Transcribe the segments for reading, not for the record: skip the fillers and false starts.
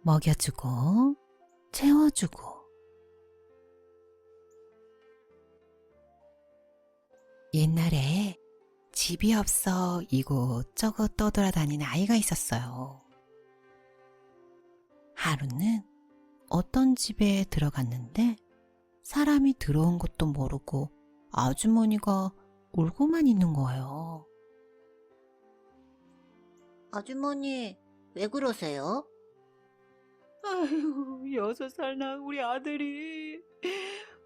먹여주고 채워주고. 옛날에 집이 없어 이곳저곳 떠돌아다니는 아이가 있었어요. 하루는 어떤 집에 들어갔는데 사람이 들어온 것도 모르고 아주머니가 울고만 있는 거예요. 아주머니, 왜 그러세요? 아휴, 6살 난 우리 아들이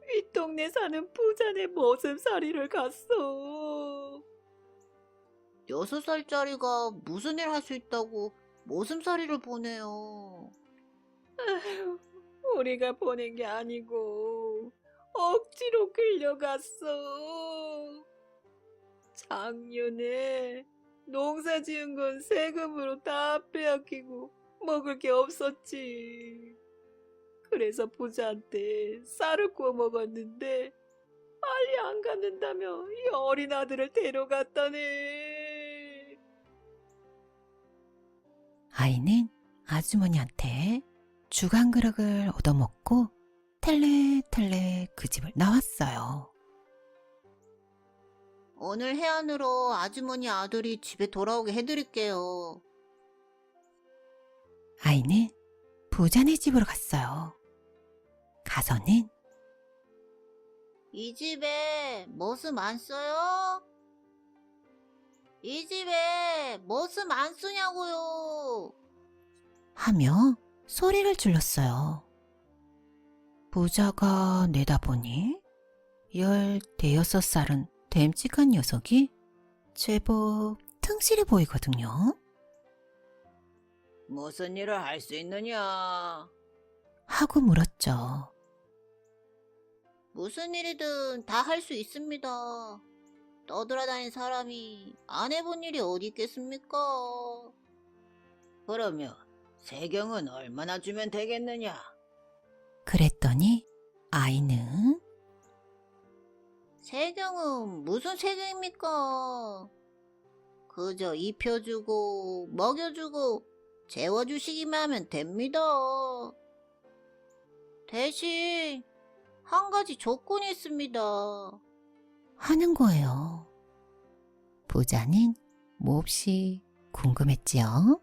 윗동네 사는 부자네 모습살이를 갔어. 6살짜리가 무슨 일 할 수 있다고 모슴살이를 보내요. 아휴, 우리가 보낸 게 아니고 억지로 끌려갔어. 작년에 농사 지은 건 세금으로 다 빼앗기고 먹을 게 없었지. 그래서 부자한테 쌀을 구워 먹었는데 빨리 안 갖는다며 이 어린 아들을 데려갔다네. 아이는 아주머니한테 죽 한 그릇을 얻어먹고 텔레텔레 그 집을 나왔어요. 오늘 해안으로 아주머니 아들이 집에 돌아오게 해드릴게요. 아이는 부자네 집으로 갔어요. 가서는 이 집에 머슴 안 써요? 이 집에 머슴 안 쓰냐고요? 하며 소리를 질렀어요. 부자가 내다보니 15살은 됨직한 녀석이 제법 튼실해 보이거든요. 무슨 일을 할 수 있느냐? 하고 물었죠. 무슨 일이든 다 할 수 있습니다. 떠돌아다닌 사람이 안 해본 일이 어디 있겠습니까? 그러면 세경은 얼마나 주면 되겠느냐? 그랬더니 아이는 세경은 무슨 세경입니까? 그저 입혀주고 먹여주고 재워주시기만 하면 됩니다. 대신 한 가지 조건이 있습니다. 하는 거예요. 부자는 몹시 궁금했지요.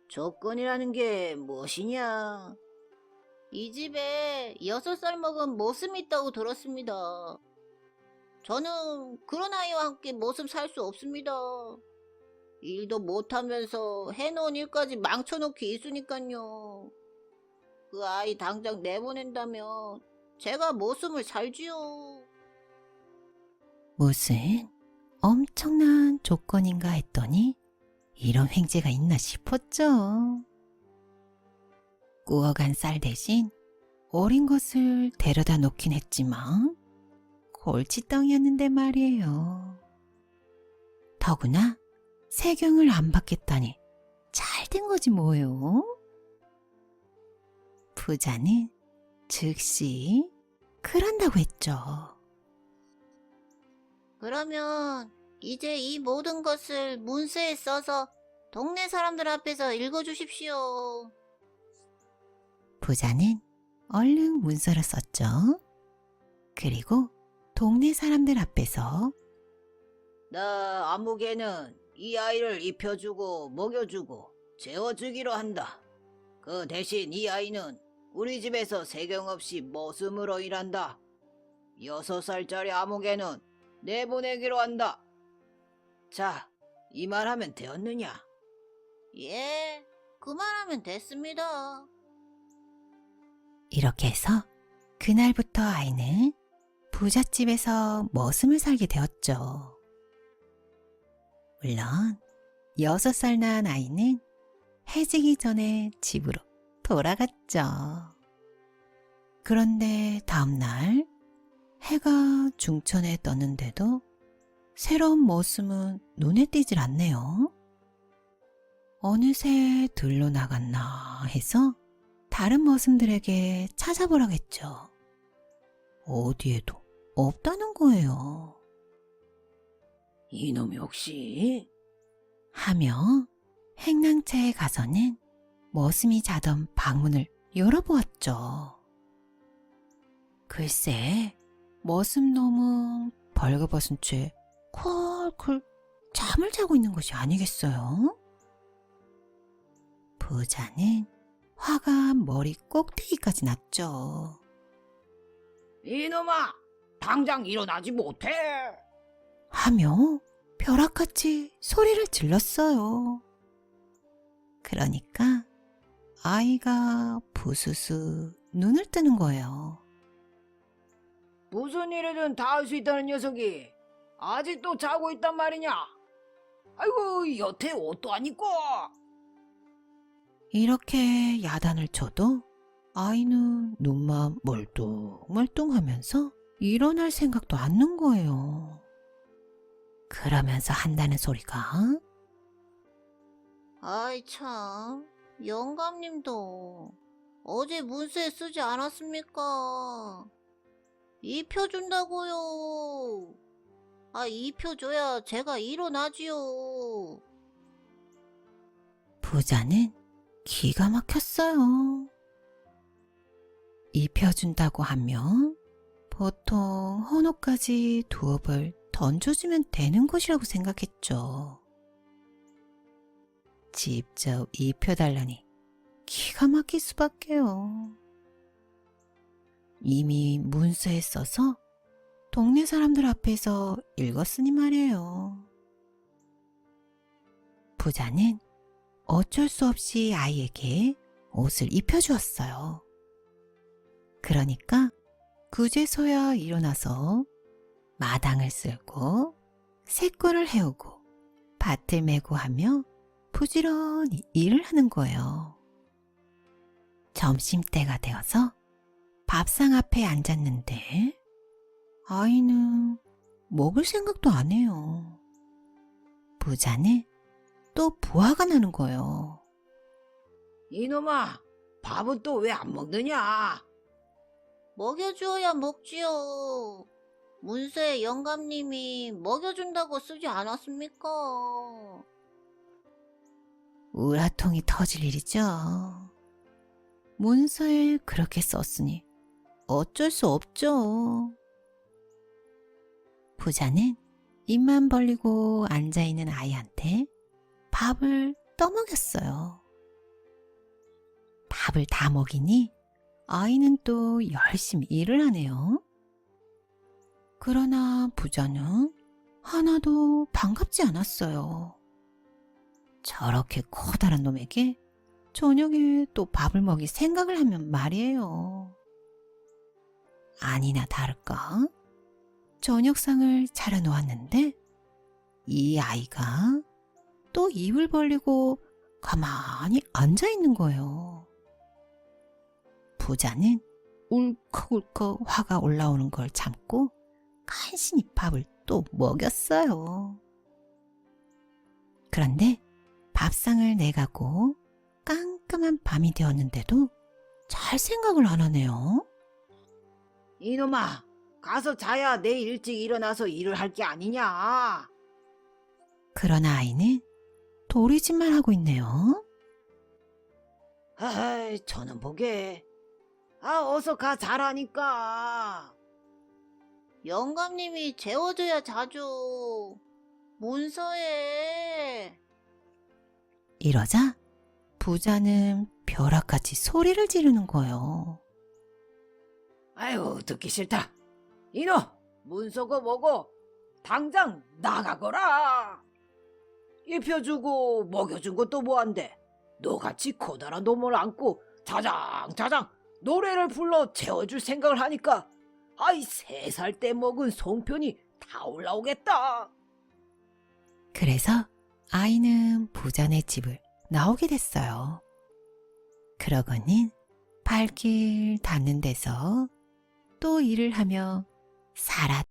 조건이라는 게 무엇이냐? 이 집에 6살 먹은 모슴이 있다고 들었습니다. 저는 그런 아이와 함께 모슴 살 수 없습니다. 일도 못하면서 해놓은 일까지 망쳐놓기 있으니깐요. 그 아이 당장 내보낸다면 제가 모슴을 살지요. 무슨 엄청난 조건인가 했더니 이런 횡재가 있나 싶었죠. 구워간 쌀 대신 어린 것을 데려다 놓긴 했지만 골칫덩이였는데 말이에요. 더구나 세경을 안 받겠다니 잘 된 거지 뭐예요. 부자는 즉시 그런다고 했죠. 그러면 이제 이 모든 것을 문서에 써서 동네 사람들 앞에서 읽어주십시오. 부자는 얼른 문서를 썼죠. 그리고 동네 사람들 앞에서 나 아무개는 이 아이를 입혀주고 먹여주고 재워주기로 한다. 그 대신 이 아이는 우리 집에서 세경 없이 머슴으로 일한다. 6살짜리 아무개는 내보내기로 한다. 자, 이 말하면 되었느냐? 예, 그 말하면 됐습니다. 이렇게 해서 그날부터 아이는 부잣집에서 머슴을 살게 되었죠. 물론 6살 난 아이는 해지기 전에 집으로 돌아갔죠. 그런데 다음날 해가 중천에 떴는데도 새로운 머슴은 눈에 띄질 않네요. 어느새 들러 나갔나 해서 다른 머슴들에게 찾아보라고 했죠. 어디에도 없다는 거예요. 이놈이 혹시? 하며 행랑채에 가서는 머슴이 자던 방문을 열어보았죠. 글쎄, 머슴놈은 벌거벗은 채 콜콜 잠을 자고 있는 것이 아니겠어요? 부자는 화가 머리 꼭대기까지 났죠. 이놈아, 당장 일어나지 못해. 하며 벼락같이 소리를 질렀어요. 그러니까 아이가 부스스 눈을 뜨는 거예요. 무슨 일이든 다 할 수 있다는 녀석이 아직도 자고 있단 말이냐? 아이고, 여태 옷도 안 입고. 이렇게 야단을 쳐도 아이는 눈만 멀뚱멀뚱하면서 일어날 생각도 않는 거예요. 그러면서 한다는 소리가 아이 참, 영감님도 어제 문서에 쓰지 않았습니까? 입혀 준다고요. 아, 입혀 줘야 제가 일어나지요. 부자는 기가 막혔어요. 입혀준다고 하면 보통 헌옷까지 두어 벌 던져주면 되는 것이라고 생각했죠. 직접 입혀달라니 기가 막힐 수밖에요. 이미 문서에 써서 동네 사람들 앞에서 읽었으니 말이에요. 부자는 어쩔 수 없이 아이에게 옷을 입혀주었어요. 그러니까 그제서야 일어나서 마당을 쓸고 새골을 해오고 밭을 메고 하며 부지런히 일을 하는 거예요. 점심때가 되어서 밥상 앞에 앉았는데 아이는 먹을 생각도 안 해요. 부자는 또 부화가 나는 거예요. 이놈아, 밥은 또 왜 안 먹느냐? 먹여주어야 먹지요. 문서에 영감님이 먹여준다고 쓰지 않았습니까? 우라통이 터질 일이죠. 문서에 그렇게 썼으니 어쩔 수 없죠. 부자는 입만 벌리고 앉아있는 아이한테 밥을 떠먹였어요. 밥을 다 먹이니 아이는 또 열심히 일을 하네요. 그러나 부자는 하나도 반갑지 않았어요. 저렇게 커다란 놈에게 저녁에 또 밥을 먹일 생각을 하면 말이에요. 아니나 다를까? 저녁상을 차려놓았는데 이 아이가 또 입을 벌리고 가만히 앉아있는 거예요. 부자는 울컥울컥 화가 올라오는 걸 참고 간신히 밥을 또 먹였어요. 그런데 밥상을 내가고 깜깜한 밤이 되었는데도 잘 생각을 안 하네요. 이놈아, 가서 자야 내일 일찍 일어나서 일을 할 게 아니냐? 그러나 아이는 도리짓만 하고 있네요. 아이, 저는 보게. 어서 가 자라니까. 영감님이 재워줘야 자죠. 문서에. 이러자 부자는 벼락같이 소리를 지르는 거예요. 아유, 듣기 싫다. 이놈, 문서고 뭐고 당장 나가거라. 입혀주고 먹여준 것도 뭐한데 너같이 커다란 놈을 안고 자장자장 노래를 불러 재워줄 생각을 하니까 아이 3살 때 먹은 송편이 다 올라오겠다. 그래서 아이는 부자네 집을 나오게 됐어요. 그러고는 발길 닿는 데서 또 일을 하며 살아